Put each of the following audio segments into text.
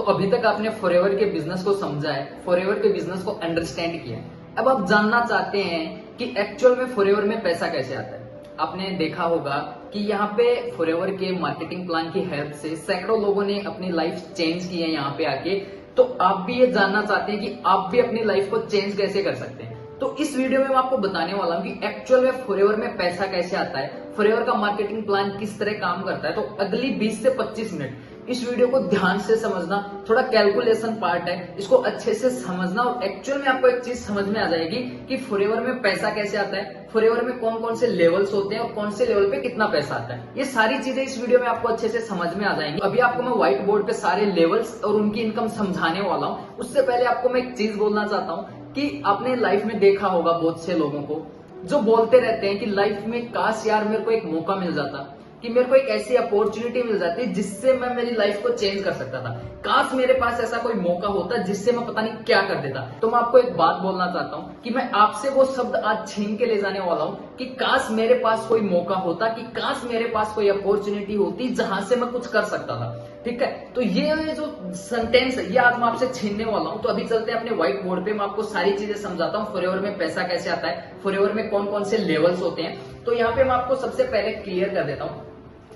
तो अभी तक आपने फॉरएवर के बिजनेस को समझा है, फॉरएवर के बिजनेस को अंडरस्टैंड किया है। अब आप जानना चाहते हैं कि एक्चुअल में फॉरएवर में पैसा कैसे आता है। आपने देखा होगा कि यहाँ पे फॉरएवर के मार्केटिंग प्लान की हेल्प से सैकड़ों लोगों ने अपनी लाइफ चेंज की है यहाँ पे आके। तो आप भी ये जानना चाहते हैं कि आप भी अपनी लाइफ को चेंज कैसे कर सकते हैं। तो इस वीडियो में मैं आपको बताने वाला हूँ कि एक्चुअल में फॉरएवर में पैसा कैसे आता है, फॉरएवर का मार्केटिंग प्लान किस तरह काम करता है। तो अगली 20 से 25 मिनट इस वीडियो को ध्यान से समझना, थोड़ा कैलकुलेशन पार्ट है, इसको अच्छे से समझना और एक्चुअल में आपको एक चीज समझ में आ जाएगी कि फॉरएवर में पैसा कैसे आता है, फॉरएवर में कौन कौन से लेवल्स होते हैं और कौन से लेवल पे कितना पैसा आता है। ये सारी चीजें इस वीडियो में आपको अच्छे से समझ में आ जाएंगी। अभी आपको मैं व्हाइट बोर्ड पे सारे लेवल्स और उनकी इनकम समझाने वाला हूँ। उससे पहले आपको मैं एक चीज बोलना चाहता हूँ कि आपने लाइफ में देखा होगा बहुत से लोगों को जो बोलते रहते हैं कि लाइफ में काश यार मेरे को एक मौका मिल जाता, कि मेरे को एक ऐसी अपॉर्चुनिटी मिल जाती जिससे मैं मेरी लाइफ को चेंज कर सकता था। काश मेरे पास ऐसा कोई मौका होता जिससे मैं पता नहीं क्या कर देता। तो मैं आपको एक बात बोलना चाहता हूँ कि मैं आपसे वो शब्द आज छीन के ले जाने वाला हूँ कि काश मेरे पास कोई मौका होता, कि काश मेरे पास कोई अपॉर्चुनिटी होती जहां से मैं कुछ कर सकता था। ठीक है, तो ये जो सेंटेंस है ये आज मैं आपसे छीनने वाला हूँ। तो अभी चलते हैं अपने व्हाइट बोर्ड पे, मैं आपको सारी चीजें समझाता हूँ। फॉरएवर में पैसा कैसे आता है, फॉरएवर में कौन कौन से लेवल्स होते हैं। तो यहाँ पे मैं आपको सबसे पहले क्लियर कर देता हूँ।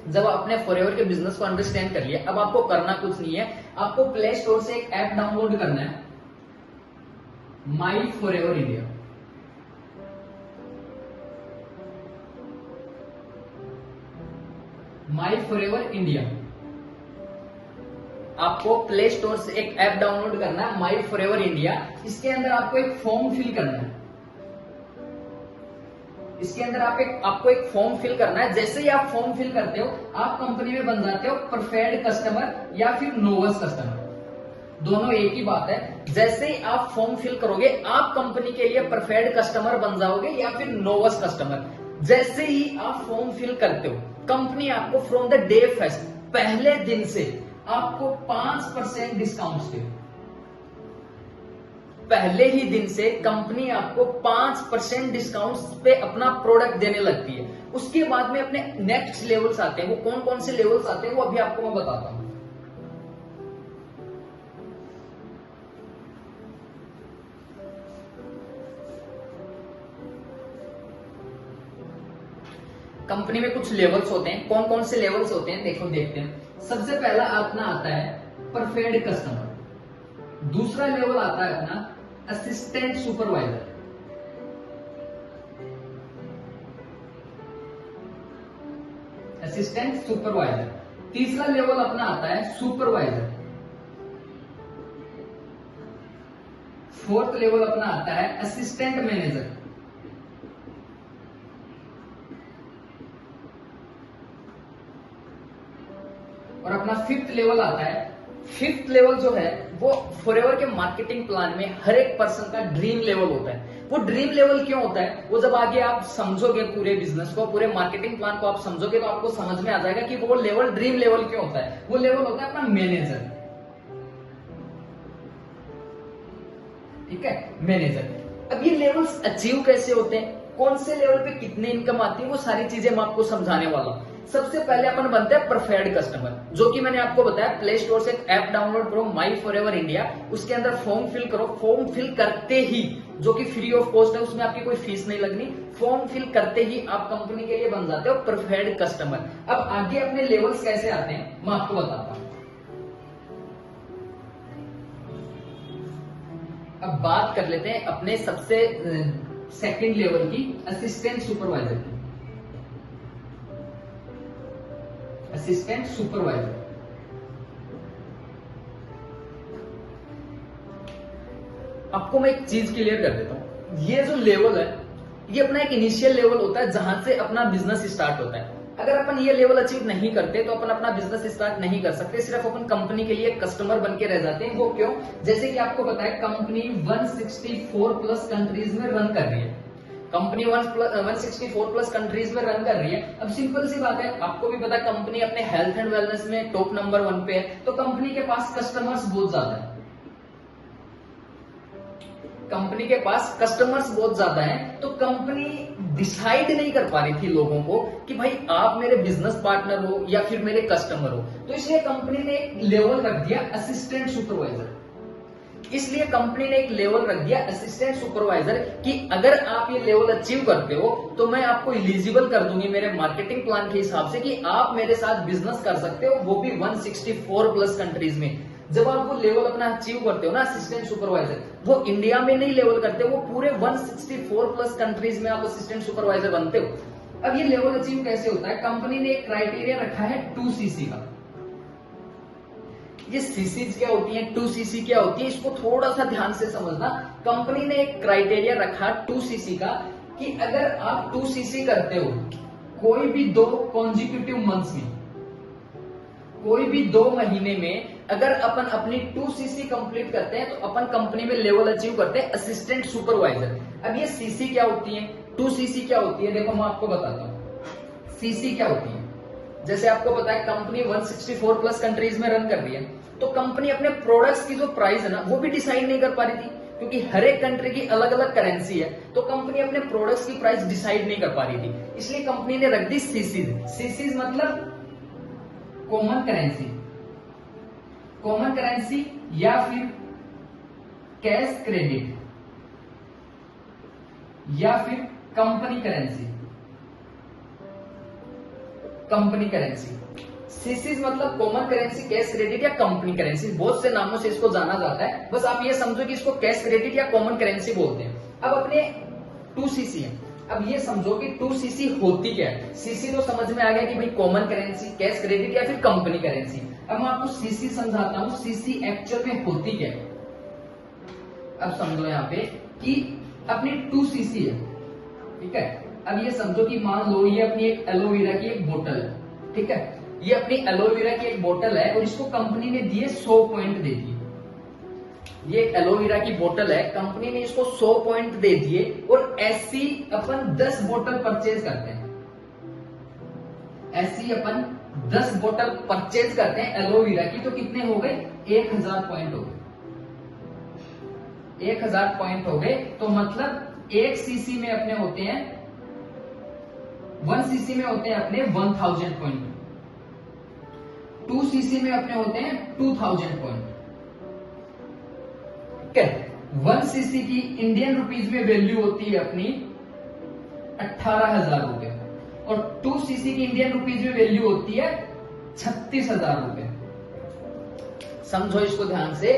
जब आपने फॉरएवर के बिजनेस को अंडरस्टैंड कर लिया, अब आपको करना कुछ नहीं है। आपको प्ले स्टोर से एक ऐप डाउनलोड करना है, माई फॉरएवर इंडिया। माई फॉरएवर इंडिया, आपको प्ले स्टोर से एक ऐप डाउनलोड करना है, माई फॉरएवर इंडिया। इसके अंदर आपको एक फॉर्म फिल करना है। इसके अंदर आपको एक फॉर्म फिल करना है। जैसे ही आप फॉर्म फिल करते हो, आप कंपनी में बन जाते हो प्रेफर्ड कस्टमर या फिर नोवस कस्टमर। दोनों एक ही बात है। जैसे ही आप फॉर्म फिल करोगे, आप कंपनी के लिए प्रेफर्ड कस्टमर बन जाओगे या फिर नोवस कस्टमर। जैसे ही आप फॉर्म फिल करते हो, कंपनी आपको फ्रॉम द डे फर्स्ट, पहले दिन से आपको 5% डिस्काउंट दे। पहले ही दिन से कंपनी आपको 5% डिस्काउंट पे अपना प्रोडक्ट देने लगती है। उसके बाद में अपने नेक्स्ट लेवल्स आते हैं। वो कौन कौन से लेवल्स आते हैं वो अभी आपको मैं बताता हूं। कंपनी में कुछ लेवल्स होते हैं। कौन कौन से लेवल्स होते हैं देखो, देखते हैं। सबसे पहला अपना आता है प्रेफर्ड कस्टमर। दूसरा लेवल आता है अपना असिस्टेंट सुपरवाइजर। Assistant supervisor. तीसरा लेवल अपना आता है सुपरवाइजर। फोर्थ लेवल अपना आता है असिस्टेंट मैनेजर। और अपना फिफ्थ लेवल आता है। फिफ्थ लेवल जो है वो फॉरएवर के मार्केटिंग प्लान में हर एक पर्सन का ड्रीम लेवल होता है। वो ड्रीम लेवल क्यों होता है, वो जब आगे आप समझोगे पूरे बिजनेस को, पूरे मार्केटिंग प्लान को आप समझोगे तो आपको समझ में आ जाएगा कि वो लेवल ड्रीम लेवल क्यों होता है। वो लेवल होता है अपना मैनेजर। ठीक है, मैनेजर। अब ये लेवल्स अचीव कैसे होते हैं, कौन से लेवल पे कितनी इनकम आती है, वो सारी चीजें मैं आपको समझाने वाला हूं। सबसे पहले अपन बनते हैं प्रेफर्ड कस्टमर, जो कि मैंने आपको बताया प्ले स्टोर से एक ऐप डाउनलोड करो, माई फॉरएवर इंडिया। उसके अंदर फॉर्म फिल करो। फॉर्म फिल करते ही, जो कि फ्री ऑफ कॉस्ट है, उसमें आपकी कोई फीस नहीं लगनी। फॉर्म फिल करते ही आप कंपनी के लिए बन जाते हो प्रेफर्ड कस्टमर। अब आगे अपने लेवल्स कैसे आते हैं मैं आपको बताता हूं। अब बात कर लेते हैं अपने सबसे सेकंड लेवल की, असिस्टेंट सुपरवाइजर की। Assistant supervisor. आपको मैं एक चीज क्लियर कर देता हूं। ये जो लेवल है ये अपना एक इनिशियल लेवल होता है जहां से अपना बिजनेस स्टार्ट होता है। अगर अपन ये लेवल अचीव नहीं करते तो अपन अपना बिजनेस स्टार्ट नहीं कर सकते। सिर्फ अपन कंपनी के लिए कस्टमर बन के रह जाते हैं। वो क्यों, जैसे कि आपको पता है कंपनी 164 प्लस कंट्रीज में रन कर रही है। कंपनी 164 प्लस कंट्रीज में रन कर रही है। अब सिंपल सी बात है, आपको भी पता है कंपनी अपने हेल्थ एंड वेलनेस में टॉप नंबर 1 पे है। तो कंपनी के पास कस्टमर्स बहुत ज्यादा है। कंपनी के पास कस्टमर्स बहुत ज्यादा हैं, तो कंपनी डिसाइड नहीं कर पा रही थी लोगों को कि भाई आप मेरे बिजनेस पार्टनर हो या फिर मेरे कस्टमर हो। तो इसलिए कंपनी ने एक लेवल रख दिया असिस्टेंट सुपरवाइजर। इसलिए कंपनी ने एक लेवल रख दिया असिस्टेंट सुपरवाइजर कि अगर आप ये लेवल अचीव करते हो तो मैं आपको एलिजिबल कर दूंगी मेरे मार्केटिंग प्लान के हिसाब से कि आप मेरे साथ बिजनेस कर सकते हो, वो भी 164 प्लस कंट्रीज में। जब आप वो लेवल अपना अचीव करते हो ना असिस्टेंट सुपरवाइजर, वो इंडिया में नहीं लेवल करते, वो पूरे 164 प्लस कंट्रीज में आप असिस्टेंट सुपरवाइजर बनते हो। अब ये लेवल अचीव कैसे होता है? कंपनी ने एक क्राइटेरिया रखा है 2cc का। ये सीसीज क्या होती है, 2cc क्या होती है, इसको थोड़ा सा ध्यान से समझना। कंपनी ने एक क्राइटेरिया रखा 2cc का कि अगर आप 2cc करते हो कोई भी 2 कॉन्जिक्यूटिव मंथ्स में, कोई भी 2 महीने में अगर अपन अपनी 2cc कंप्लीट करते हैं तो अपन कंपनी में लेवल अचीव करते हैं असिस्टेंट सुपरवाइजर। अब ये cc क्या होती है, 2cc क्या होती है, देखो मैं आपको बताता हूं। cc क्या होती है, जैसे आपको पता है कंपनी 164 प्लस कंट्रीज में रन कर रही है, तो कंपनी अपने प्रोडक्ट्स की जो प्राइस है ना वो भी डिसाइड नहीं कर पा रही थी, क्योंकि हर एक कंट्री की अलग अलग करेंसी है, तो कंपनी अपने प्रोडक्ट्स की प्राइस डिसाइड नहीं कर पा रही थी। इसलिए कंपनी ने रख दी सीसीज। सीसीज मतलब कॉमन करेंसी, कॉमन करेंसी या फिर कैश क्रेडिट या फिर company currency. Company currency, chassis मतलब कॉमन करेंसी, कैश क्रेडिट या कंपनी करेंसी, बहुत से नामों से इसको जाना जाता है, बस आप ये समझो कि इसको कैश क्रेडिट या कॉमन करेंसी बोलते हैं। अब अपने 2cc है, अब ये समझो कि 2cc होती क्या है। सीसी तो समझ में आ गया कि भाई कॉमन करेंसी, कैश क्रेडिट या फिर कंपनी करेंसी। अब मैं आपको सीसी समझाता हूं, सीसी एक्चुअल में होती क्या है। अब समझो यहाँ पे कि अपनी 2cc है, ठीक है। अब ये समझो कि मान लो ये अपनी एक एलोवेरा की एक बोतल है, ठीक है। ये अपनी एलोवेरा की एक बोतल है और इसको कंपनी ने दिए 100 पॉइंट दे दिए। ये एक एलोवेरा की बोतल है, कंपनी ने इसको 100 पॉइंट दे दिए और ऐसी अपन 10 बोतल परचेज करते हैं। ऐसी अपन 10 बोतल परचेज करते हैं एलोवेरा की, तो कितने हो गए? 1000 पॉइंट हो गए। 1000 पॉइंट हो गए, तो मतलब 1cc में अपने होते हैं 1cc में होते हैं अपने 1000 पॉइंट, 2cc में अपने होते हैं 2000 पॉइंट, ठीक है। 1cc की इंडियन रुपीज में वैल्यू होती है अपनी 18,000 रुपए और 2cc की इंडियन रुपीज में वैल्यू होती है 36,000 रुपए। समझो इसको ध्यान से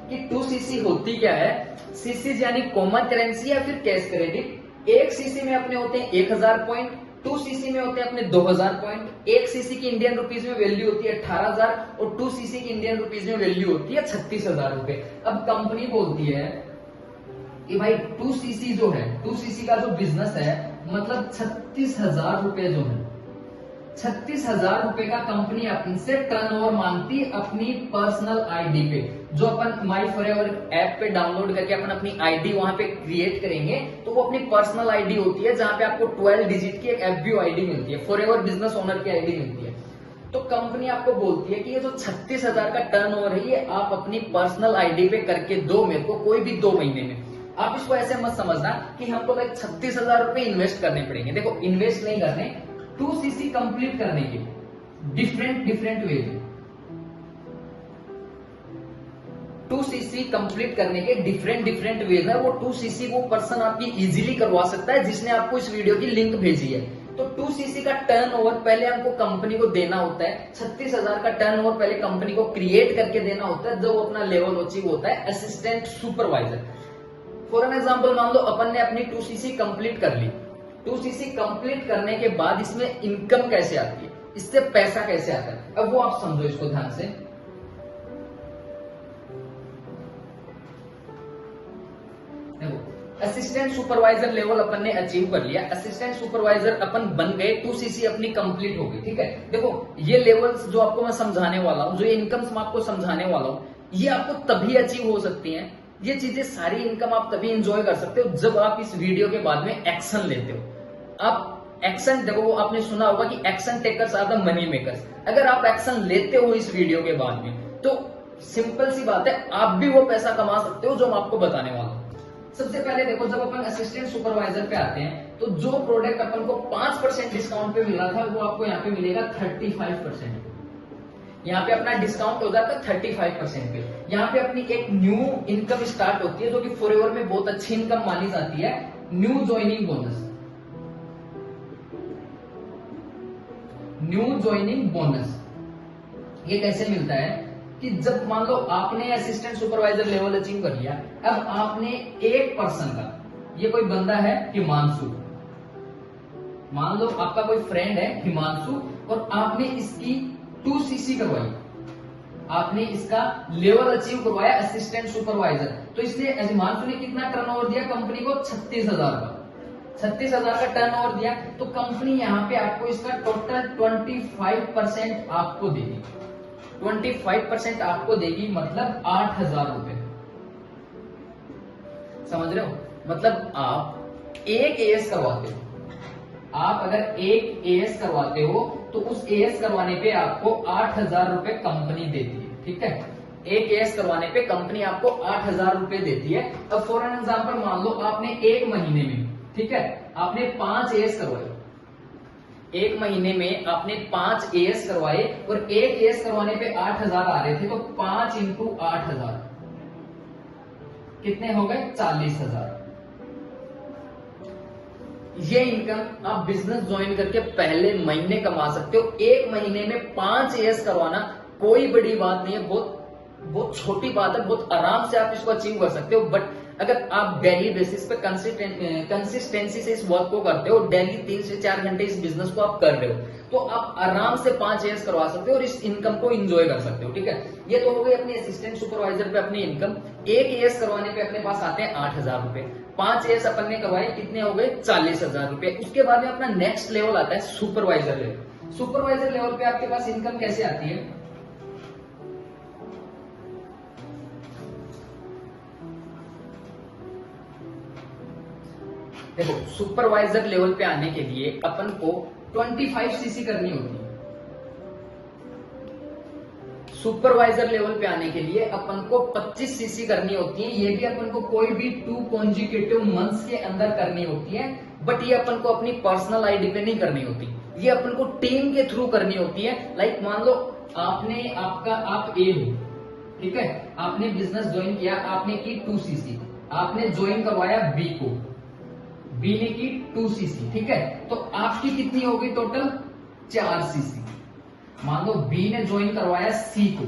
कि 2cc होती क्या है। सीसी यानी कॉमन करेंसी या फिर कैश क्रेडिट। 1cc में अपने होते हैं 1000 पॉइंट, 2cc में होते हैं अपने 2000 पॉइंट। 1cc की इंडियन रुपीज में वैल्यू होती है 18,000 और 2cc की इंडियन रुपीज में वैल्यू होती है 36,000 रुपए। अब कंपनी बोलती है कि भाई 2cc जो है, 2cc का जो बिजनेस है मतलब 36,000 रुपए जो है, 36,000 रुपए का कंपनी अपन से टर्नओवर मांगती अपनी पर्सनल आईडी पे, जो अपन माई फॉरएवर ऐप पे डाउनलोड करके अपन अपनी आईडी वहां पे क्रिएट करेंगे, तो वो अपनी पर्सनल आईडी होती है जहां पे आपको 12 डिजिट की एक एफबीओ आईडी मिलती है, फॉरएवर बिजनेस ओनर की आईडी मिलती है। तो कंपनी आपको बोलती है कि ये जो 36,000 का टर्नओवर है ये आप अपनी पर्सनल आईडी पे करके दो मेरे को, कोई भी 2 महीने में। आप इसको ऐसे मत समझना कि हमको लाइक 36,000 रुपए इन्वेस्ट करने पड़ेंगे। देखो इन्वेस्ट नहीं करने, 2cc कंप्लीट करने के डिफरेंट वे है। 2cc कंप्लीट करने के डिफरेंट वेज है। वो 2cc वो पर्सन आपकी इजीली करवा सकता है जिसने आपको इस वीडियो की लिंक भेजी है। तो 2cc का टर्नओवर पहले हमको कंपनी को देना होता है। 36,000 का टर्नओवर पहले कंपनी को क्रिएट करके देना होता है, जब वो अपना लेवल अचीव होता है assistant supervisor. For an example मान लो अपन ने अपनी 2cc कंप्लीट कर ली। 2cc कंप्लीट करने के बाद इसमें इनकम कैसे आती है, इससे पैसा कैसे आता है, अब वो आप समझो इसको ध्यान से। देखो असिस्टेंट सुपरवाइजर लेवल अपन ने अचीव कर लिया, असिस्टेंट सुपरवाइजर अपन बन गए, 2cc अपनी कंप्लीट हो गई, ठीक है। देखो ये लेवल्स जो आपको मैं समझाने वाला हूं, जो ये इनकम्स मैं आपको समझाने वाला हूं, ये आपको तभी अचीव हो सकती हैं, ये चीजें सारी इनकम आप तभी एंजॉय कर सकते हो जब आप इस वीडियो के बाद में एक्शन लेते हो। आप एक्शन, देखो वो आपने सुना होगा कि action takers are the money makers. अगर आप एक्शन लेते हो इस वीडियो के बाद में, तो सिंपल सी बात है आप भी वो पैसा कमा सकते हो जो मैं आपको बताने वाला हूं। सबसे पहले देखो, जब अपन असिस्टेंट सुपरवाइजर पे आते हैं तो जो प्रोडक्ट अपन को 5% डिस्काउंट पे मिल रहा था वो आपको यहाँ पे मिलेगा 35%। यहाँ पे अपना डिस्काउंट हो जाता है 35% पे। यहाँ पे अपनी एक न्यू इनकम स्टार्ट होती है जो कि फॉरएवर में बहुत अच्छी इनकम मानी जाती है, new joining bonus. New joining bonus ये कैसे मिलता है कि जब मान लो आपने असिस्टेंट सुपरवाइजर लेवल अचीव कर लिया, अब आपने एक पर्सन का, ये कोई बंदा है हिमांशु, मान लो आपका कोई फ्रेंड है हिमांशु, और आपने इसकी 2cc करवाई, आपने इसका लेवल अचीव करवाया असिस्टेंट सुपरवाइजर। तो इसलिए हिमांशु ने कितना टर्नओवर दिया कंपनी को? 36,000 का, 36,000 का टर्नओवर दिया। तो कंपनी यहाँ पे आपको इसका टोटल 25% आपको देगी, 25% आपको देगी, मतलब 8,000 रुपए। समझ रहे हो? मतलब आप एक एएस करवाते हो, आप अगर एक एएस करवाते हो तो उस एएस करवाने पे आपको 8,000 रुपए कंपनी देती है। ठीक है, एक एएस करवाने पे कंपनी आपको 8,000 रुपए देती है। अब फॉर एन एग्जाम्पल मान लो आपने एक महीने में, ठीक है, आपने 5 एएस करवाए, एक महीने में आपने 5 एएस करवाए और एक एएस करवाने पे 8,000 आ रहे थे, तो 5 इंटू 8,000 कितने हो गए? 40,000। ये इनकम आप बिजनेस ज्वाइन करके पहले महीने कमा सकते हो। एक महीने में 5 एएस करवाना कोई बड़ी बात नहीं है, बहुत छोटी बात है, बहुत आराम से आप इसको अचीव कर सकते हो। बट अगर आप डेली बेसिस पे कंसिस्टेंसी से इस वर्क को करते हो, डेली 3 से 4 घंटे इस बिजनेस को आप कर रहे हो, तो आप आराम से 5 एएस करवा सकते हो और इस इनकम को एंजॉय कर सकते हो। ठीक है, ये तो हो गई अपनी असिस्टेंट सुपरवाइजर पे अपनी इनकम। एक एएस करवाने पे अपने पास आते हैं 8,000 रुपए, 5 एएस अपन ने करवाए, कितने हो गए? 40,000 रुपए। उसके बाद में अपना नेक्स्ट लेवल आता है सुपरवाइजर लेवल। सुपरवाइजर लेवल पे आपके पास इनकम कैसे आती है? देखो, सुपरवाइजर लेवल पे आने के लिए अपन को 25cc करनी होती है। सुपरवाइजर लेवल पे आने के लिए अपन को 25cc करनी होती है। ये भी अपन को कोई भी 2 कॉन्जिक्यूटिव मंथ्स के अंदर करनी होती है, बट ये अपन को अपनी पर्सनल आईडी पे नहीं करनी होती, ये अपन को टीम के थ्रू करनी होती है। लाइक मान लो आपने आप ए हो, ठीक है, आपने बिजनेस ज्वाइन किया, आपने की 2cc, आपने ज्वाइन करवाया बी को, बी ने की 2cc, ठीक है, तो आपकी कितनी होगी टोटल? 4cc। मान लो बी ने ज्वाइन करवाया सी को,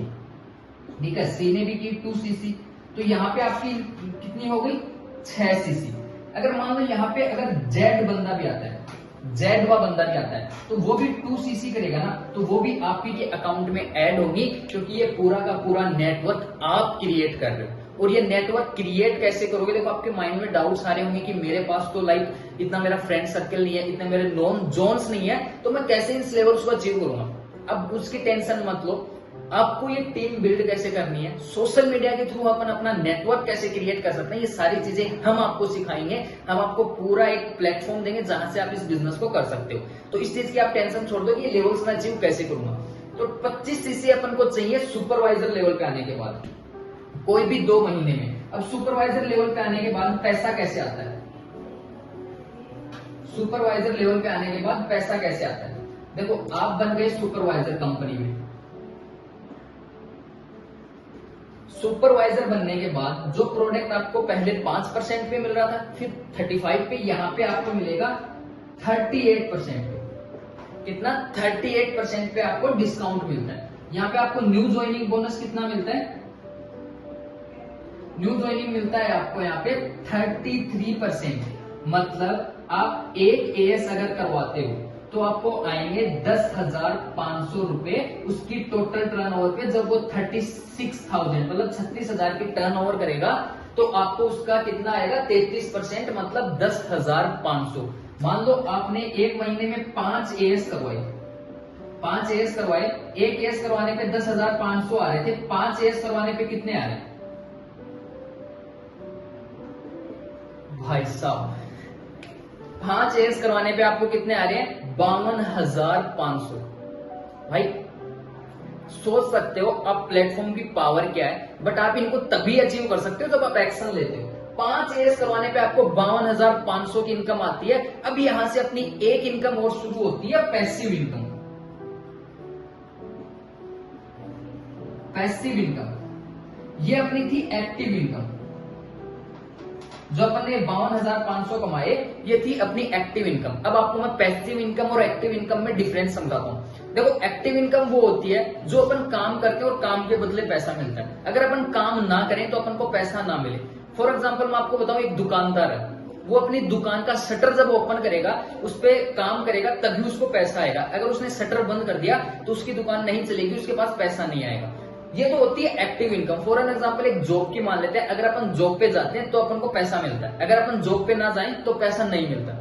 ठीक है, सी ने भी की 2cc, तो यहाँ पे आपकी कितनी हो गई? 6cc। अगर मान लो यहाँ पे अगर जेड बंदा भी आता है, जेड वा बंदा भी आता है, तो वो भी 2cc करेगा ना, तो वो भी आपके के अकाउंट में ऐड होगी, क्योंकि ये पूरा का पूरा नेटवर्क आप क्रिएट कर रहे हो। और ये नेटवर्क क्रिएट कैसे करोगे? देखो, आपके माइंड में डाउट्स आ रहे होंगे कि मेरे पास तो लाइक इतना मेरा फ्रेंड सर्कल नहीं है, इतने मेरे नॉन जोन्स नहीं है, तो मैं कैसे इस लेवल्स को अचीव करूंगा? अब उसकी टेंशन मत लो, आपको ये टीम बिल्ड कैसे करनी है, सोशल मीडिया के थ्रू अपन अपना नेटवर्क कैसे क्रिएट कर सकते हैं, ये सारी चीजें हम आपको सिखाएंगे। हम आपको पूरा एक प्लेटफॉर्म देंगे जहां से आप इस बिजनेस को कर सकते हो। तो इस चीज की आप टेंशन छोड़ दो कि ये लेवल्स मैं अचीव कैसे करूंगा। तो 25cc अपन को चाहिए सुपरवाइजर लेवल पे आने के बाद, कोई भी 2 महीने में। अब सुपरवाइजर लेवल पे आने के बाद पैसा कैसे आता है? सुपरवाइजर लेवल पे आने के बाद पैसा कैसे आता है? देखो, आप बन गए सुपरवाइजर कंपनी में। सुपरवाइजर बनने के बाद जो प्रोडक्ट आपको पहले 5% पे मिल रहा था, फिर 35 पे, यहाँ पे आपको मिलेगा 38% पे। कितना? 38% पे आपको डिस्काउंट मिलता है। यहाँ पे आपको न्यू ज्वाइनिंग बोनस कितना मिलता है? न्यू ज्वाइनिंग मिलता है आपको यहाँ पे 33%। मतलब आप एक एएस अगर करवाते हो तो आपको आएंगे 10,500 रुपए उसकी टोटल टर्नओवर पे। जब वो 36,000 मतलब 36,000 की टर्नओवर करेगा तो आपको उसका कितना आएगा? 33%, मतलब 10,500। मान लो आपने एक महीने में 5 एएस करवाए, 5 एएस करवाए, एक एएस करवाने पे 10,500 आ रहे थे, 5 एएस करवाने पे कितने आ रहे हैं भाई साहब? 5 एएस करवाने पे आपको कितने आ रहे हैं? 52,500। भाई सोच सकते हो आप प्लेटफॉर्म की पावर क्या है, बट आप इनको तभी अचीव कर सकते हो जब आप एक्शन लेते हो। 5 एएस करवाने पे आपको 52,500 की इनकम आती है। अब यहां से अपनी एक इनकम और शुरू होती है, पैसिव इनकम। पैसिव इनकम ये अपनी थी एक्टिव इनकम। जो अपन ने 52,500 कमाए, ये थी अपनी एक्टिव इनकम। अब आपको मैं पैसिव इनकम और एक्टिव इनकम में डिफरेंस समझाता हूं। देखो, एक्टिव इनकम वो होती है जो अपन काम करते हैं और काम के बदले पैसा मिलता है। अगर अपन काम ना करें तो अपन को पैसा ना मिले। फॉर एग्जाम्पल मैं आपको बताऊं, एक दुकानदार है, वो अपनी दुकान का शटर जब ओपन करेगा, उस पर काम करेगा, तभी उसको पैसा आएगा। अगर उसने शटर बंद कर दिया तो उसकी दुकान नहीं चलेगी, उसके पास पैसा नहीं आएगा। ये तो होती है active income. For an example एक जॉब की मान लेते हैं। अगर अपन जॉब पे जाते हैं तो अपन को पैसा मिलता है, अगर अपन जॉब पे ना जाएं तो पैसा नहीं मिलता।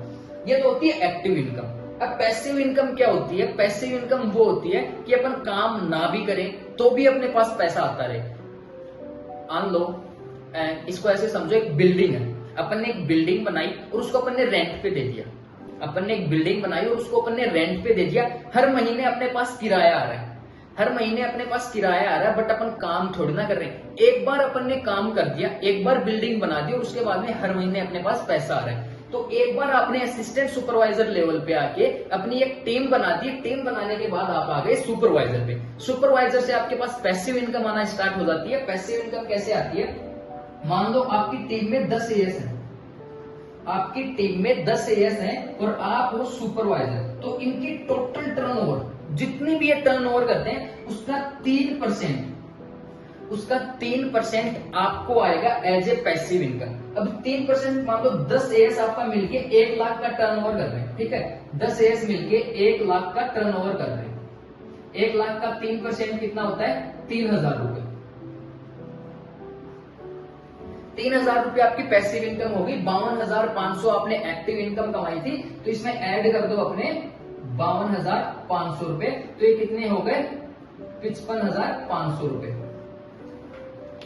ये तो होती है एक्टिव इनकम। अब पैसिव इनकम क्या होती है? पैसिव इनकम वो होती है कि अपन काम ना भी करें तो भी अपने पास पैसा आता रहे। मान लो, इसको ऐसे समझो, एक बिल्डिंग है, अपन ने एक बिल्डिंग बनाई और उसको अपन ने रेंट पे दे दिया। अपन ने एक बिल्डिंग बनाई और उसको अपन ने रेंट पे दे दिया। हर महीने अपने पास किराया आ रहा है, हर महीने अपने पास किराया आ रहा है, बट अपन काम थोड़ी ना कर रहे हैं। एक बार अपन ने काम कर दिया, एक बार बिल्डिंग बना दी और उसके बाद में हर महीने अपने पास पैसा आ रहा है। तो एक बार आपने असिस्टेंट सुपरवाइजर लेवल पे आके अपनी एक टीम बना दी। टीम बनाने के बाद आप आ गए सुपरवाइजर पे। सुपरवाइजर से आपके पास पैसिव इनकम आना स्टार्ट हो जाती है। पैसिव इनकम कैसे आती है? मान लो आपकी टीम में 10 एएस है, आपकी टीम में 10 एएस है और आप हो सुपरवाइजर। तो इनकी टोटल टर्नओवर, जितनी भी ये टर्नओवर करते हैं, उसका 3% आपको आएगा एज ए पैसिव इनकम। अब 3% मान लो 10 एएस आपका मिलके 1 लाख का टर्नओवर कर रहे हैं, ठीक है? 10 एएस मिलके 1 लाख का टर्नओवर कर रहे हैं। 1 लाख का 3% कितना होता है? 3,000 रुपए। 3,000 रुपए आपकी पैसिव इनकम होगी। 52,500 आपने एक्टिव इनकम कमाई थी, तो इसमें ऐड कर दो अपने 52,500 रुपए। तो ये कितने हो गए? 55,500 रुपए।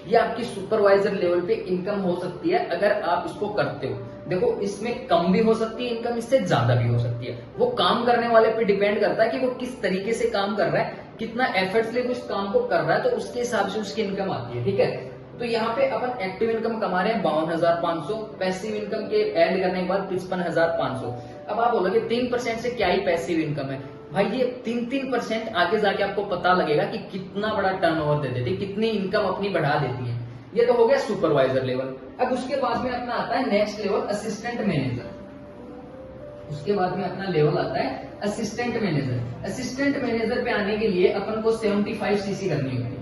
ये आपकी सुपरवाइजर लेवल पे इनकम हो सकती है अगर आप इसको करते हो। देखो, इसमें कम भी हो सकती है इनकम, इससे ज्यादा भी हो सकती है। वो काम करने वाले पे डिपेंड करता है कि वो किस तरीके से काम कर रहा है, कितना एफर्ट्सली वो इस काम को कर रहा है, तो उसके हिसाब से उसकी इनकम आती है, ठीक है? तो यहाँ पे अपन एक्टिव इनकम कमा रहे हैं 52,500, पैसिव इनकम के ऐड करने के बाद 55,500। अब आप बोलोगे 3% से क्या ही पैसिव इनकम है? भाई, ये 3% आगे जाके आपको पता लगेगा कि कितना बड़ा टर्नओवर दे देती है, कितनी इनकम अपनी बढ़ा देती है। ये तो हो गया सुपरवाइजर लेवल। अब उसके बाद में अपना आता है नेक्स्ट लेवल, असिस्टेंट मैनेजर। उसके बाद में अपना लेवल आता है असिस्टेंट मैनेजर। असिस्टेंट मैनेजर पे आने के लिए अपन को 75 सीसी करनी होती है।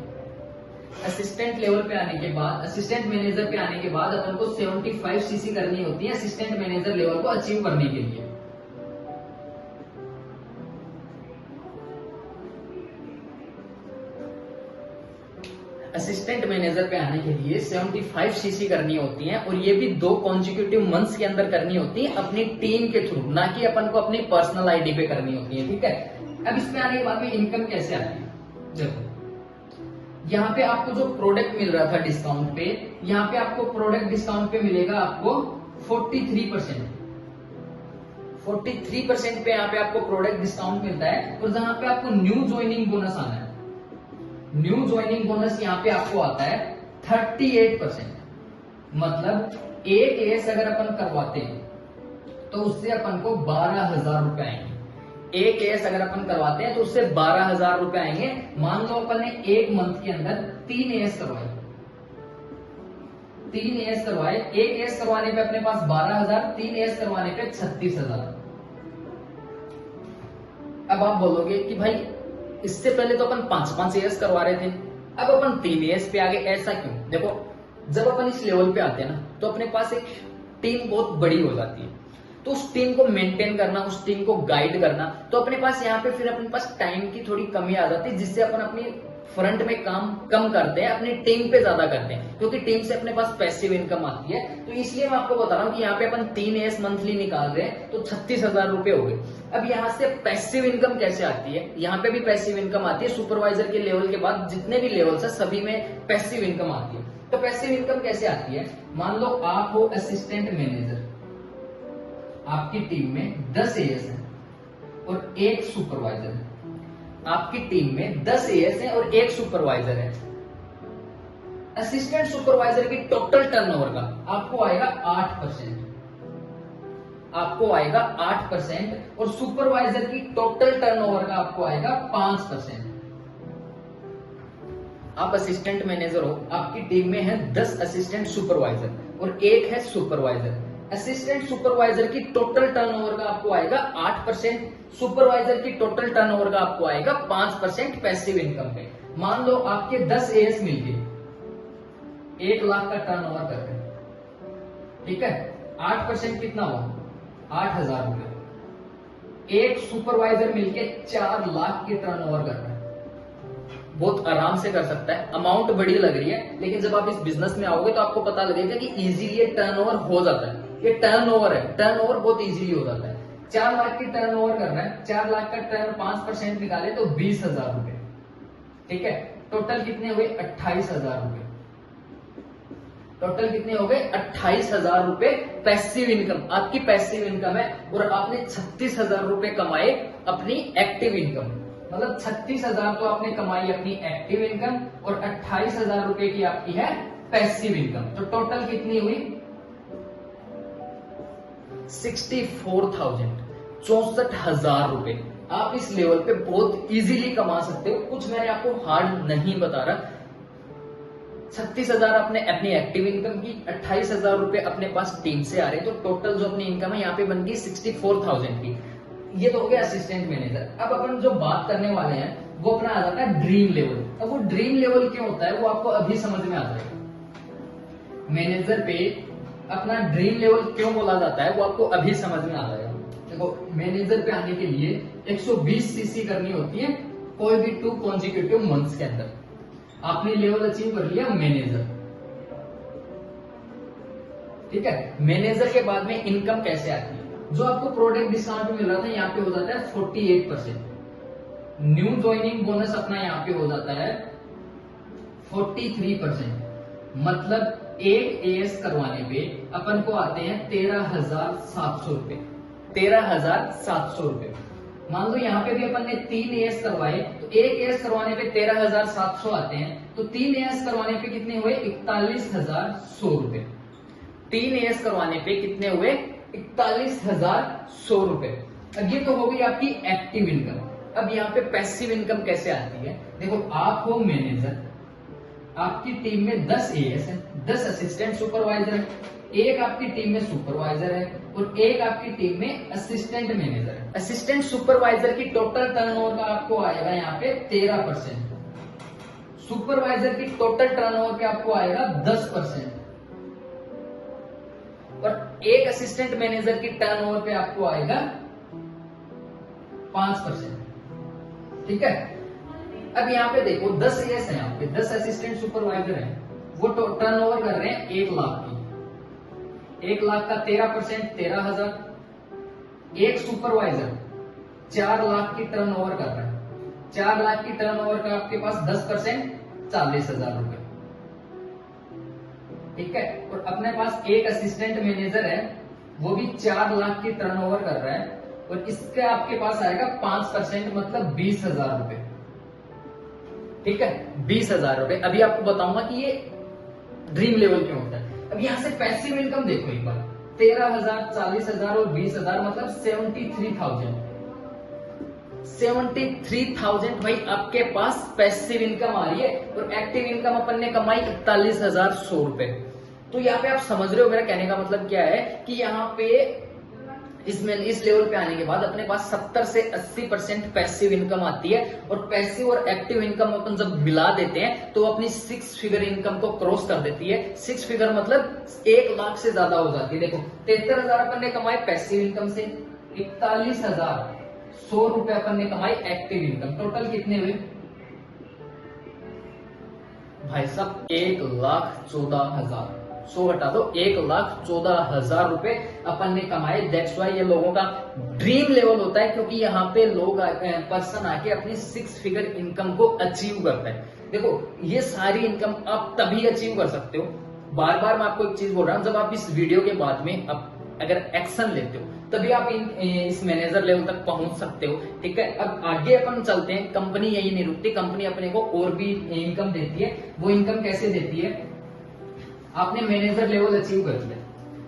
असिस्टेंट लेवल पे आने के बाद, असिस्टेंट मैनेजर पे आने के बाद अपन को 75 सीसी करनी होती है असिस्टेंट मैनेजर लेवल को अचीव करने के लिए। असिस्टेंट मैनेजर पे आने के लिए 75 सीसी करनी होती है, और ये भी 2 कॉन्जिक्यूटिव मंथ्स के अंदर करनी होती है अपनी टीम के थ्रू, ना कि अपन को अपनी पर्सनल आईडी पे करनी होती है, ठीक है? अब इसमें आने के बाद में इनकम कैसे आती है? देखो, यहाँ पे आपको जो प्रोडक्ट मिल रहा था डिस्काउंट पे, यहाँ पे आपको प्रोडक्ट डिस्काउंट पे मिलेगा आपको 43%। 43% पे यहाँ पे आपको प्रोडक्ट डिस्काउंट मिलता है। और जहां पे आपको न्यू ज्वाइनिंग बोनस आना है, न्यू ज्वाइनिंग बोनस यहाँ पे आपको आता है 38%। मतलब एक एएस अगर अपन करवाते हैं तो उससे अपन को 12,000 रुपए आएंगे। एक एएस अगर अपन करवाते हैं तो उससे 12,000 रुपए आएंगे। मान लो अपन ने एक मंथ के अंदर 3 एएस करवाए, 3 एएस करवाए। एक एएस करवाने पे अपने पास 12,000, 3 एएस करवाने पे 36,000। अब आप बोलोगे कि भाई, इससे पहले तो अपन 5-5 एएस करवा रहे थे, अब अपन 3 एएस पे आ गए, ऐसा क्यों? देखो, जब अपन इस लेवल पे आते हैं ना, तो अपने पास एक टीम बहुत बड़ी हो जाती है। तो उस टीम को मेंटेन करना, उस टीम को गाइड करना, तो अपने पास यहाँ पे फिर अपने पास टाइम की थोड़ी कमी आ जाती है, जिससे अपन अपनी फ्रंट में काम कम करते हैं, अपनी टीम पे ज्यादा करते हैं, क्योंकि टीम से अपने पास पैसिव इनकम आती है। तो इसलिए मैं आपको बता रहा हूँ कि यहाँ पे अपन 3 एएस मंथली निकाल रहे हैं तो 36,000 रुपए हो गए। अब यहाँ से पैसिव इनकम कैसे आती है? यहाँ पे भी पैसिव इनकम आती है। सुपरवाइजर के लेवल के बाद जितने भी लेवल्स है सभी में पैसिव इनकम आती है। तो पैसिव इनकम कैसे आती है? मान लो आप हो असिस्टेंट मैनेजर, आपकी टीम में 10 एएस है और 1 सुपरवाइजर है। आपकी टीम में 10 एएस है और 1 सुपरवाइजर है। असिस्टेंट सुपरवाइजर की टोटल टर्नओवर का आपको आएगा 8%, आपको आएगा 8%, और सुपरवाइजर की टोटल टर्नओवर का आपको आएगा 5%। आप असिस्टेंट मैनेजर हो, आपकी टीम में है 10 असिस्टेंट सुपरवाइजर और एक है सुपरवाइजर। असिस्टेंट सुपरवाइजर की टोटल टर्नओवर का आपको आएगा 8%, सुपरवाइजर की टोटल टर्नओवर का आपको आएगा 5% पैसिव इनकम पे। मान लो आपके 10 एएस मिलके 1 लाख का टर्नओवर कर रहे हैं, ठीक है, 8% कितना हुआ, 8,000 रुपए। एक सुपरवाइजर मिलके 4 लाख की टर्नओवर कर रहा है, बहुत आराम से कर सकता है। अमाउंट बड़ी लग रही है, लेकिन जब आप इस बिजनेस में आओगे तो आपको पता लगेगा कि इजीली ये टर्नओवर हो जाता है। ये टर्नओवर है, टर्नओवर बहुत इजीली हो जाता है। 4 लाख की टर्नओवर कर रहा है, 4 लाख का टर्न 5% निकाले तो 20,000 रुपए, ठीक है। टोटल कितने हुए, 28,000 रुपए। टोटल कितने हो गए, 28,000 रुपए पैसिव इनकम, आपकी पैसिव इनकम है। और आपने 36,000 रुपए कमाए अपनी एक्टिव इनकम, मतलब 36,000 तो आपने कमाई अपनी एक्टिव इनकम और 28,000 रुपए की आपकी है पैसिव इनकम। तो टोटल कितनी हुई, 64,000, 64,000 रुपए। आप इस लेवल पे बहुत इजीली कमा सकते हो, कुछ मैंने आपको हार्ड नहीं बता रहा। 36,000 आपने अपनी एक्टिव इनकम की, 28,000 रुपए अपने पास टीम से आ रहे हैं, तो टोटल जो अपनी इनकम है यहाँ पे बन गई 64,000 की। ये तो हो गया असिस्टेंट मैनेजर। अब अपन जो बात करने वाले हैं वो अपना आ जाता है ड्रीम लेवल। अब वो ड्रीम लेवल क्यों होता है वो आपको अभी समझ में आ जाएगा। मैनेजर पे अपना ड्रीम लेवल क्यों बोला जाता है वो आपको अभी समझ में आ जाएगा। देखो, मैनेजर पे आने के लिए 120 सीसी करनी होती है कोई भी 2 कॉन्जिक्यूटिव मंथ्स के अंदर। आपने लेवल अचीव कर लिया मैनेजर, ठीक है। मैनेजर के बाद में इनकम कैसे आती है, जो आपको प्रोडक्ट डिस्काउंट मिल रहा था यहाँ पे हो जाता है 48%। न्यू ज्वाइनिंग बोनस अपना यहाँ पे हो जाता है 43%। मतलब एक एएस करवाने पे अपन को आते हैं 13,700 रुपए, 13,700 रुपए। मान लो यहाँ पे भी अपन ने 3 एएस करवाए, तो एक एएस करवाने पे 13,700 आते हैं, तो 3 एएस करवाने पे कितने हुए, 41,100 रुपए। 3 एएस करवाने पे कितने हुए, 41,100 रुपए। अब ये तो हो गई आपकी एक्टिव इनकम। अब यहाँ पे पैसिव इनकम कैसे आती है, देखो, आप हो मैनेजर, आपकी टीम में 10 एएस है, 10 असिस्टेंट सुपरवाइजर है, एक आपकी टीम में सुपरवाइजर है और एक आपकी टीम में असिस्टेंट मैनेजर है। असिस्टेंट सुपरवाइजर की टोटल टर्नओवर का आपको आएगा यहाँ पे 13%, सुपरवाइजर की टोटल टर्नओवर का आपको आएगा 10%, और एक असिस्टेंट मैनेजर की टर्नओवर पे आपको आएगा 5%, ठीक है। अब यहाँ पे देखो 10 एएस है, यहाँ पे 10 असिस्टेंट सुपरवाइजर है, वो टर्नओवर कर रहे हैं 1 लाख की। 1 लाख का 13% 13,000। एक सुपरवाइजर 4 लाख की टर्नओवर कर रहा है, 4 लाख की टर्नओवर का आपके पास 10% 40,000 रुपए, ठीक है। और अपने पास एक असिस्टेंट मैनेजर है, वो भी 4 लाख की टर्नओवर कर रहा है, और इसका आपके पास आएगा 5%, मतलब 20,000 रुपए, ठीक है, 20,000 रुपए। अभी आपको बताऊंगा कि ये ड्रीम लेवल क्यों होता है। अब यहां से पैसिव इनकम देखो एक बार, 13,000, 40,000 और 20,000, मतलब 73,000। 73,000 भाई आपके पास पैसिव इनकम आ रही है, और एक्टिव इनकम अपन ने कमाई 41,100 रुपए। तो यहाँ पे आप समझ रहे हो मेरा कहने का मतलब क्या है, कि यहाँ पे इस लेवल पे आने के बाद अपने पास 70 से 80% पैसिव इनकम आती है, और पैसिव और एक्टिव इनकम अपन जब मिला देते हैं तो अपनी 6 फिगर इनकम को क्रॉस कर देती है। 6 फिगर मतलब 1 लाख से ज्यादा हो जाती है। देखो, 73,000 अपन ने कमाए पैसिव इनकम से, 41,100 रुपए अपन ने कमाई एक्टिव इनकम। टोटल कितने हुए भाई साहब, 1,14,000। 100 हटा दो, 1,14,000 रुपए अपन ने कमाए। दैट्स वाई ये लोगों का ड्रीम लेवल होता है, क्योंकि यहाँ पे लोग पर्सन आके अपनी 6 फिगर इनकम को अचीव करता है। देखो, ये सारी इनकम आप तभी अचीव कर सकते हो, बार बार मैं आपको एक चीज बोल रहा हूँ, जब आप इस वीडियो के बाद में अब अगर एक्शन लेते हो, तभी आप इस मैनेजर लेवल तक पहुंच सकते हो। ठीक है, अब आगे अपन चलते हैं। कंपनी यही नहीं रुकती, कंपनी अपने को और भी इनकम देती है। वो इनकम कैसे देती है? आपने मैनेजर लेवल अचीव कर लिया,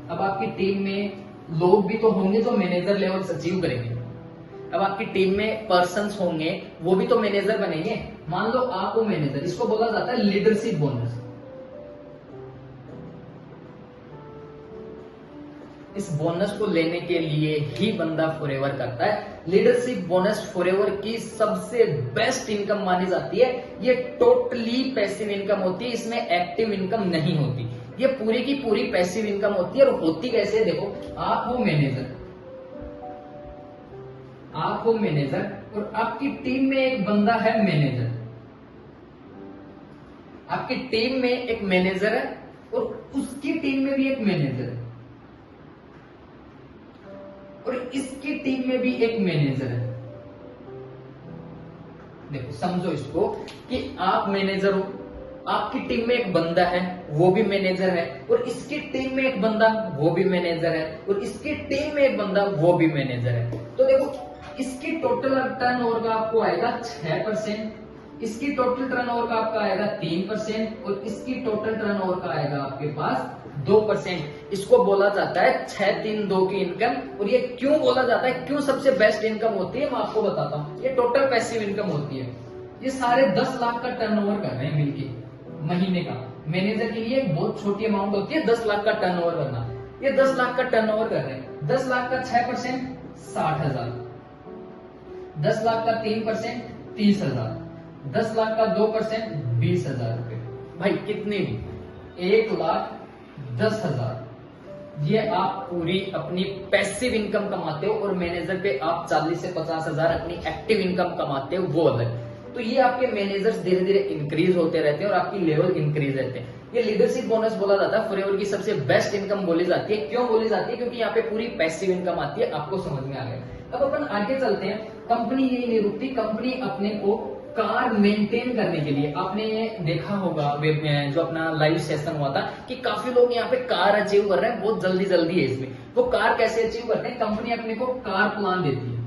अब आपकी टीम में लोग भी तो होंगे जो मैनेजर लेवल अचीव करेंगे। अब आपकी टीम में पर्सन्स होंगे, वो भी तो मैनेजर बनेंगे। मान लो आप वो मैनेजर, इसको बोला जाता है लीडरशिप बोनस। इस बोनस को लेने के लिए ही बंदा फॉरएवर करता है। लीडरशिप बोनस फॉरएवर की सबसे बेस्ट इनकम मानी जाती है। ये टोटली पैसिव इनकम होती है, इसमें एक्टिव इनकम नहीं होती। ये पूरी की पूरी पैसिव इनकम होती है। और होती कैसे है? देखो, आप हो मैनेजर और आपकी टीम में एक बंदा है मैनेजर। आपकी टीम में एक मैनेजर है और उसकी टीम में भी एक मैनेजर है और इसकी टीम में भी एक मैनेजर है। देखो, समझो इसको कि आप मैनेजर हो, आपकी टीम में एक बंदा है, वो भी मैनेजर है, और इसकी टीम में एक बंदा, वो भी मैनेजर है, और इसकी टीम में एक बंदा, वो भी मैनेजर है। तो देखो, इसकी टोटल टर्नओवर का आपको आएगा 6%, इसकी टोटल टर्नओवर का आपका आएगा 3%, और इसकी टोटल टर्नओवर का आएगा आपके पास 2%। इसको बोला जाता है 6-3-2 की इनकम। और ये क्यों बोला जाता है, क्यों सबसे बेस्ट इनकम होती है, मैं आपको बताता हूँ। ये टोटल पैसिव इनकम होती है। ये सारे 10 लाख का टर्नओवर कर रहे हैं मिलके महीने का। मैनेजर के लिए एक बहुत छोटी अमाउंट होती है 10 लाख का टर्नओवर करना। ये 10 लाख का टर्नओवर कर रहे हैं। 10 लाख का 6% 60,000, 10 लाख का 3% 30,000, 10 लाख का 2% 20,000 रुपए। भाई कितने भी 1,10,000। ये आप पूरी अपनी पैसिव इनकम कमाते हो और मैनेजर पे आप 40 से 50,000 अपनी एक्टिव इनकम कमाते हो, वो अलग। तो ये आपके मैनेजर्स धीरे धीरे इंक्रीज होते रहते हैं और आपकी लेवल इंक्रीज रहते हैं। ये लीडरशिप बोनस बोला जाता है फॉरएवर की सबसे बेस्ट इनकम बोली जाती है। क्यों बोली जाती है? क्योंकि यहाँ पे पूरी पैसिव इनकम आती है। आपको समझ में आ गया। अब अपन आगे चलते हैं। कंपनी यही नहीं रुकती, कंपनी अपने को कार मेंटेन करने के लिए, आपने ये देखा होगा वेब में जो अपना लाइव सेशन हुआ था कि काफी लोग यहाँ पे कार अचीव कर रहे हैं, बहुत जल्दी जल्दी है इसमें। वो कार कैसे अचीव करते हैं? कंपनी अपने को कार प्लान देती है।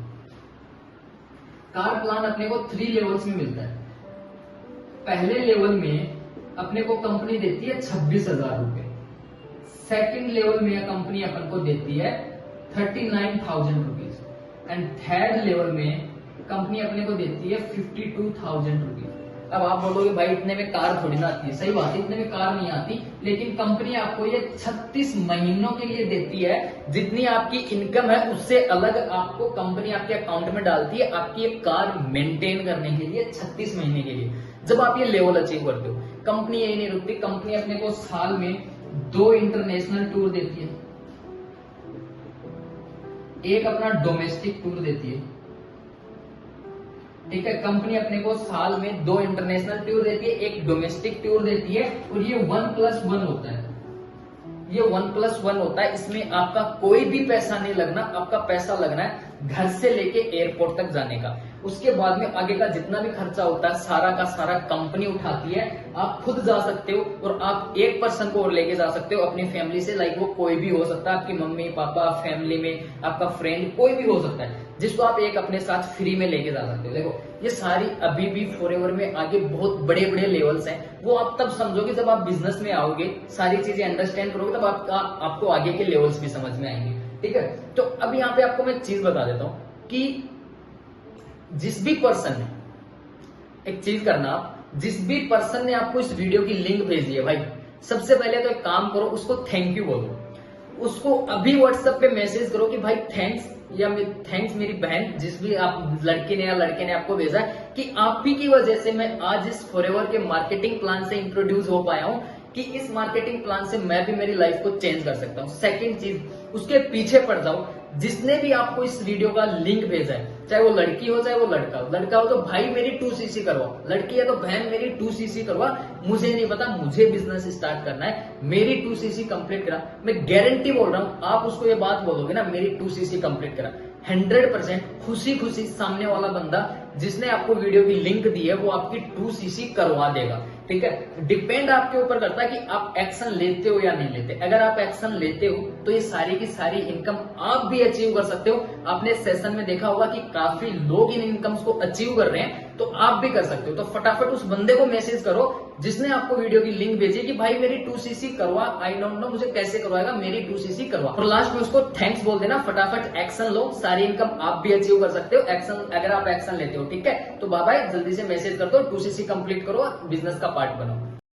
कार प्लान अपने को 3 लेवल्स में मिलता है। पहले लेवल में अपने को कंपनी देती है 26,000 रुपए। सेकेंड लेवल में कंपनी अपन को देती है 39,000 रुपीज। एंड थर्ड लेवल में कंपनी अपने को देती है 52,000 रुपीज। अब आप बोलोगे भाई इतने में कार थोड़ी ना आती है। सही बात है, इतने में कार नहीं आती, लेकिन कंपनी आपको ये 36 महीनों के लिए देती है। जितनी आपकी इनकम है उससे अलग आपको कंपनी आपके अकाउंट में डालती है आपकी एक कार मेंटेन करने के लिए 36 महीने के लिए। जब आप ये लेवल अचीव करते हो, कंपनी यही नहीं रुकती, कंपनी अपने को साल में 2 इंटरनेशनल टूर देती है, एक अपना डोमेस्टिक टूर देती है। ठीक है, कंपनी अपने को साल में 2 इंटरनेशनल टूर देती है, एक डोमेस्टिक टूर देती है, और ये 1+1 होता है। ये 1+1 होता है। इसमें आपका कोई भी पैसा नहीं लगना, आपका पैसा लगना है घर से लेके एयरपोर्ट तक जाने का। उसके बाद में आगे का जितना भी खर्चा होता है सारा का सारा कंपनी उठाती है। आप खुद जा सकते हो और आप एक पर्सन को और लेके जा सकते हो अपनी फैमिली से। लाइक वो कोई भी हो सकता है, आपकी मम्मी पापा, फैमिली में आपका फ्रेंड, कोई भी हो सकता है, जिसको आप एक अपने साथ फ्री में लेके जा सकते हो। देखो, ये सारी अभी भी फॉरएवर में आगे बहुत बड़े बड़े लेवल्स हैं। वो आप तब समझोगे जब आप बिजनेस में आओगे, सारी चीजें अंडरस्टैंड करोगे, तब आपको आगे के लेवल्स भी समझ में आएंगे। ठीक है, तो अब यहाँ पे आपको मैं एक चीज बता देता हूं कि जिस भी पर्सन ने, एक चीज करना, आप जिस भी पर्सन ने आपको इस वीडियो की लिंक भेजी है, भाई सबसे पहले तो एक काम करो, उसको थैंक यू बोलो। उसको अभी व्हाट्सएप पे मैसेज करो कि भाई थैंक्स, या थैंक्स मेरी बहन, जिस भी आप लड़की ने या लड़के ने आपको भेजा कि आप ही की वजह से मैं आज इस फॉरएवर के मार्केटिंग प्लान से इंट्रोड्यूस हो पाया हूं, कि इस मार्केटिंग प्लान से मैं भी मेरी लाइफ को चेंज कर सकता हूं। सेकंड चीज, उसके पीछे पड़ जाओ, जिसने भी आपको इस वीडियो का लिंक भेजा है, चाहे वो लड़की हो चाहे वो लड़का हो। लड़का हो तो भाई मेरी 2cc करवाओ, लड़की है तो बहन मेरी 2cc करवा। मुझे नहीं पता, मुझे बिजनेस स्टार्ट करना है, मेरी 2cc कंप्लीट करा। मैं गारंटी बोल रहा हूं, आप उसको ये बात बोलोगे ना, मेरी 2cc कंप्लीट करा, 100% खुशी खुशी सामने वाला बंदा जिसने आपको वीडियो की लिंक दी है वो आपकी 2cc करवा देगा। ठीक है, डिपेंड आपके ऊपर करता है कि आप एक्शन लेते हो या नहीं लेते। अगर आप एक्शन लेते हो तो ये सारी की सारी इनकम आप भी अचीव कर सकते हो। आपने सेशन में देखा होगा कि काफी लोग इन इनकम्स को अचीव कर रहे हैं, तो आप भी कर सकते हो। तो फटाफट उस बंदे को मैसेज करो जिसने आपको वीडियो की लिंक भेजी कि भाई मेरी 2cc करवा, आई डोंट नो मुझे कैसे करवाएगा, मेरी 2cc करवा। और लास्ट में उसको थैंक्स बोल देना, फटाफट एक्शन लो, सारी इनकम आप भी अचीव कर सकते हो एक्शन, अगर आप एक्शन लेते हो। ठीक है, तो बाय बाय, जल्दी से मैसेज कर दो, 2cc कंप्लीट करो, बिजनेस का पार्ट बनो।